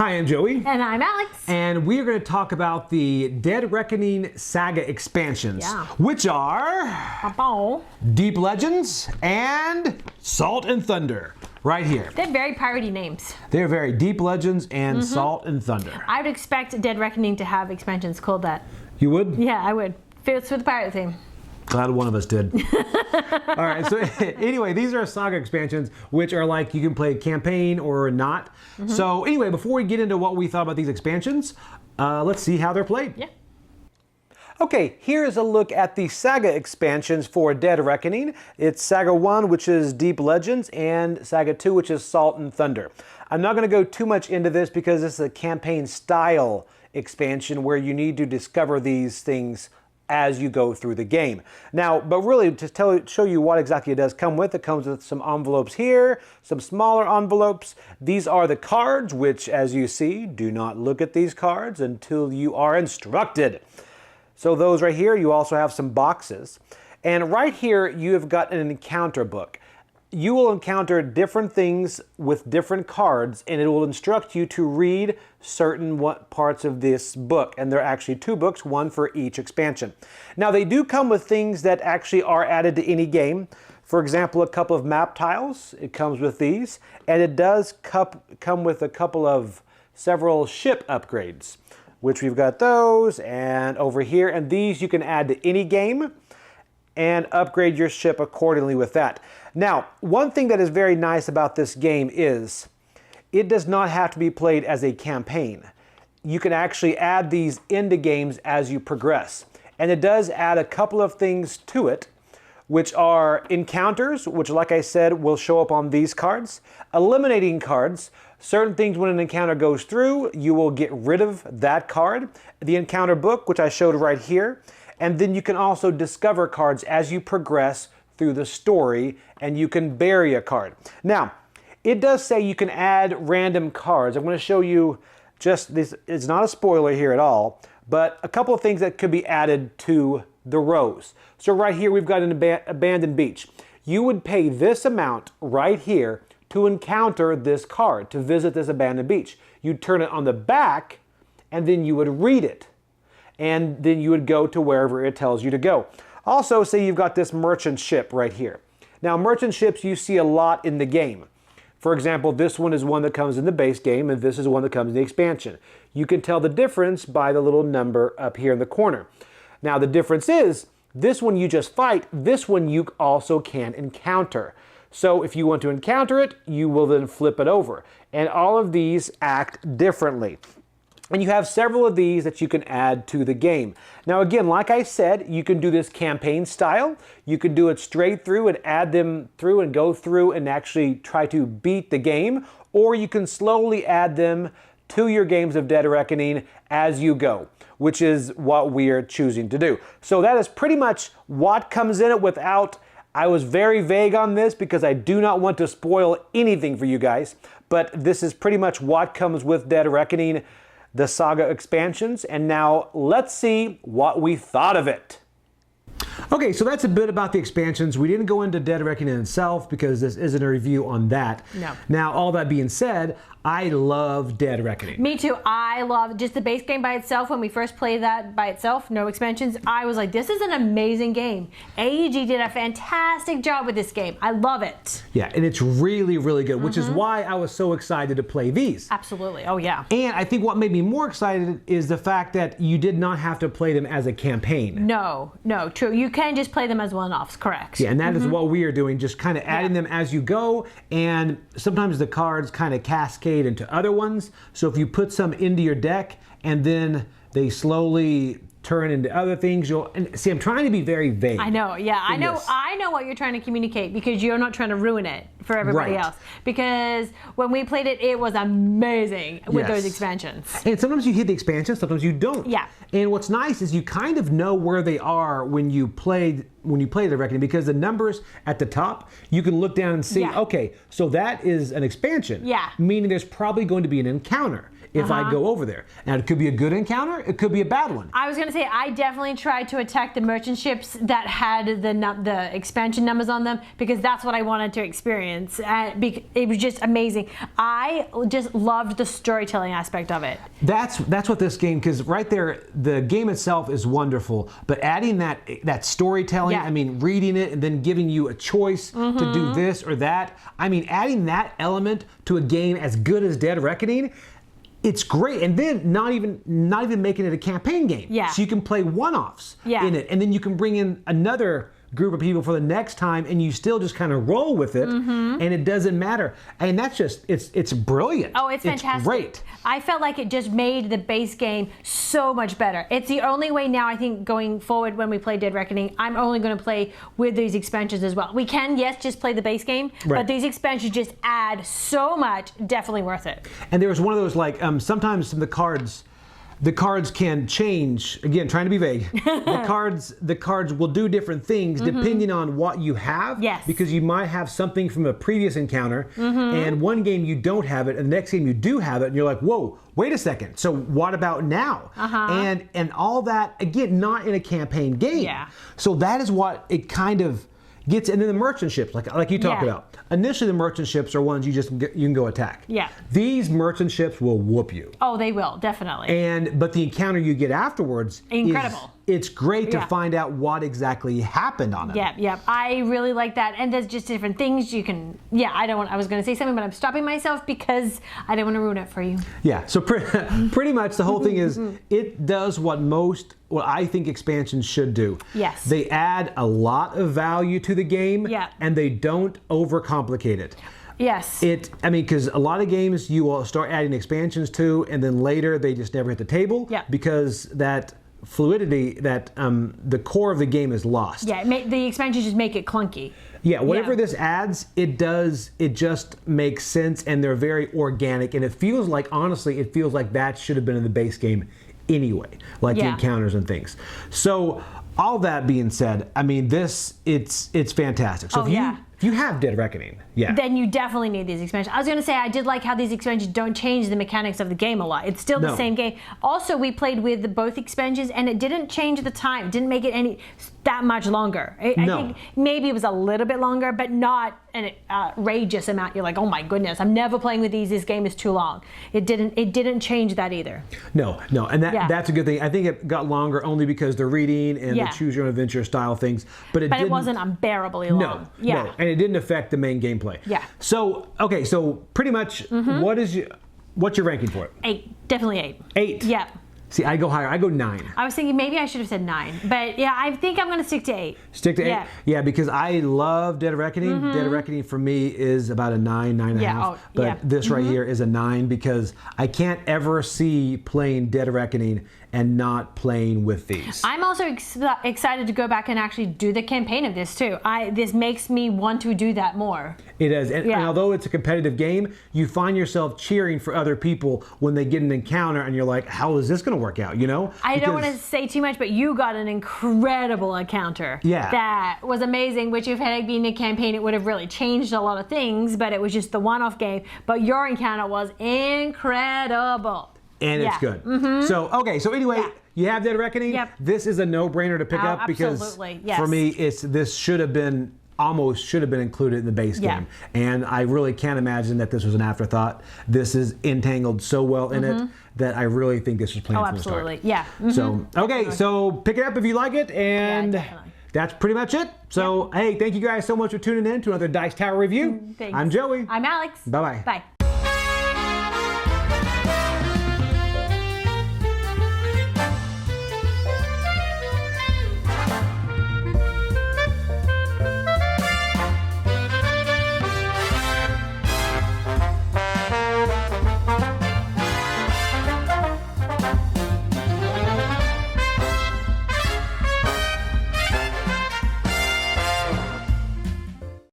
Hi, I'm Joey. And I'm Alex. And we are going to talk about the Dead Reckoning Saga Expansions, which are Deep Legends and Salt and Thunder, right here. They're very piratey names. They're very Deep Legends and Salt and Thunder. I would expect Dead Reckoning to have expansions called that. You would? Yeah, I would. Fits with the pirate theme. Glad one of us did. All right, so anyway, these are Saga expansions, which are like you can play campaign or not. So anyway, before we get into what we thought about these expansions, let's see how they're played. Yeah. Okay, here's a look at the Saga expansions for Dead Reckoning. It's Saga 1, which is Deep Legends, and Saga 2, which is Salt and Thunder. I'm not going to go too much into this because this is a campaign style expansion where you need to discover these things as you go through the game. Now, but really to show you what exactly it does come with, it comes with some envelopes here, some smaller envelopes. These are the cards, which as you see, do not look at these cards until you are instructed. So those right here, you also have some boxes. And right here, you have got an encounter book. You will encounter different things with different cards, and it will instruct you to read certain parts of this book. And there are actually 2 books, one for each expansion. Now, they do come with things that actually are added to any game. For example, a couple of map tiles. It comes with these. And it does come with several ship upgrades, which we've got those and over here. And these you can add to any game and upgrade your ship accordingly with that. Now, one thing that is very nice about this game is it does not have to be played as a campaign. You can actually add these into games as you progress. And it does add a couple of things to it, which are encounters, which like I said, will show up on these cards. Eliminating cards. Certain things when an encounter goes through, you will get rid of that card. The encounter book, which I showed right here. And then you can also discover cards as you progress through the story, and you can bury a card. Now, it does say you can add random cards. I'm going to show you just this. It's not a spoiler here at all, but a couple of things that could be added to the rows. So right here, we've got an abandoned beach. You would pay this amount right here to encounter this card, to visit this abandoned beach. You'd turn it on the back, and then you would read it. And then you would go to wherever it tells you to go. Also, say you've got this merchant ship right here. Now, merchant ships you see a lot in the game. For example, this one is one that comes in the base game, and this is one that comes in the expansion. You can tell the difference by the little number up here in the corner. Now, the difference is, this one you just fight, this one you also can encounter. So if you want to encounter it, you will then flip it over. And all of these act differently. And you have several of these that you can add to the game. Now again, like I said, you can do this campaign style. You can do it straight through and add them through and go through and actually try to beat the game. Or you can slowly add them to your games of Dead Reckoning as you go, which is what we are choosing to do. So that is pretty much what comes in it I was very vague on this because I do not want to spoil anything for you guys. But this is pretty much what comes with Dead Reckoning, the Saga expansions, and now let's see what we thought of it. Okay, so that's a bit about the expansions. We didn't go into Dead Reckoning itself because this isn't a review on that. No. Now, all that being said, I love Dead Reckoning. Me too. I love just the base game by itself. When we first played that by itself, no expansions, I was like, this is an amazing game. AEG did a fantastic job with this game. I love it. Yeah, and it's really, really good, which is why I was so excited to play these. Absolutely. Oh, yeah. And I think what made me more excited is the fact that you did not have to play them as a campaign. No, true. You can just play them as one-offs, correct. Yeah, and that is what we are doing, just kind of adding them as you go, and sometimes the cards kind of cascade into other ones. So if you put some into your deck and then they slowly turn into other things, and see, I'm trying to be very vague. I know, yeah, I know what you're trying to communicate because you're not trying to ruin it for everybody else. Because when we played it, it was amazing with those expansions. And sometimes you hit the expansion, sometimes you don't. Yeah. And what's nice is you kind of know where they are when you play the Reckoning, because the numbers at the top, you can look down and see, okay, so that is an expansion. Yeah. Meaning there's probably going to be an encounter. if I go over there. Now, it could be a good encounter, it could be a bad one. I was going to say, I definitely tried to attack the merchant ships that had the expansion numbers on them, because that's what I wanted to experience. It was just amazing. I just loved the storytelling aspect of it. That's what this game, because right there, the game itself is wonderful, but adding that storytelling, I mean, reading it and then giving you a choice to do this or that. I mean, adding that element to a game as good as Dead Reckoning, it's great. And then not even making it a campaign game. Yeah. So you can play one-offs in it, and then you can bring in another group of people for the next time, and you still just kind of roll with it, and it doesn't matter. And that's just, it's brilliant. Oh, it's fantastic. It's great. I felt like it just made the base game so much better. It's the only way now, I think, going forward when we play Dead Reckoning, I'm only going to play with these expansions as well. We can, yes, just play the base game, but these expansions just add so much. Definitely worth it. And there was one of those, like, sometimes the cards can change. Again, trying to be vague. The cards will do different things depending on what you have. Yes. Because you might have something from a previous encounter, and one game you don't have it, and the next game you do have it, and you're like, whoa, wait a second. So what about now? And all that, again, not in a campaign game. Yeah. So that is what it kind of gets. And then the merchant ships, like you talked about. Initially, the merchant ships are ones you can go attack. Yeah. These merchant ships will whoop you. Oh, they will, definitely. But the encounter you get afterwards, incredible. It's great to find out what exactly happened on it. Yeah. I really like that. And there's just different things you can. Yeah, I was going to say something, but I'm stopping myself because I didn't want to ruin it for you. Yeah. So pretty much the whole thing is it does what I think expansions should do. Yes. They add a lot of value to the game. Yeah. And they don't overcomplicate it. Yes. Because a lot of games you will start adding expansions to, and then later they just never hit the table. Yeah. Because that fluidity, that the core of the game is lost. Yeah, the expansions just make it clunky. Yeah, whatever this adds, it just makes sense, and they're very organic, and it feels like that should have been in the base game anyway, like the encounters and things. So all that being said, I mean, it's fantastic. So if you have Dead Reckoning, then you definitely need these expansions. I was going to say, I did like how these expansions don't change the mechanics of the game a lot. It's still the same game. Also, we played with both expansions, and it didn't change the time. It didn't make it that much longer. I think maybe it was a little bit longer, but not an outrageous amount. You're like, oh my goodness, I'm never playing with these. This game is too long. It didn't change that either. No, and that's a good thing. I think it got longer only because the reading and the choose your own adventure style things, but it wasn't unbearably long. No, and it didn't affect the main gameplay. Yeah. So pretty much, what's your ranking for it? 8, definitely 8. 8. Yeah. See, I go higher. I go 9. I was thinking maybe I should have said 9, but yeah, I think I'm going to stick to 8. Stick to 8? Yeah, because I love Dead Reckoning. Dead Reckoning for me is about a 9, 9.5. But this right here is a 9 because I can't ever see playing Dead Reckoning and not playing with these. I'm also excited to go back and actually do the campaign of this too. This makes me want to do that more. It does. And although it's a competitive game, you find yourself cheering for other people when they get an encounter and you're like, how is this going to work out, you know? I don't want to say too much, but you got an incredible encounter. Yeah. That was amazing, which if it had been a campaign, it would have really changed a lot of things, but it was just the one-off game. But your encounter was incredible. And it's good. So anyway, you have Dead Reckoning. Yep. This is a no-brainer to pick up because for me, this should have been included in the base game. And I really can't imagine that this was an afterthought. This is entangled so well in it that I really think this was planned from the start. Absolutely. Yeah. So pick it up if you like it, and that's pretty much it. So hey, thank you guys so much for tuning in to another Dice Tower review. Thanks. I'm Joey. I'm Alex. Bye-bye. Bye.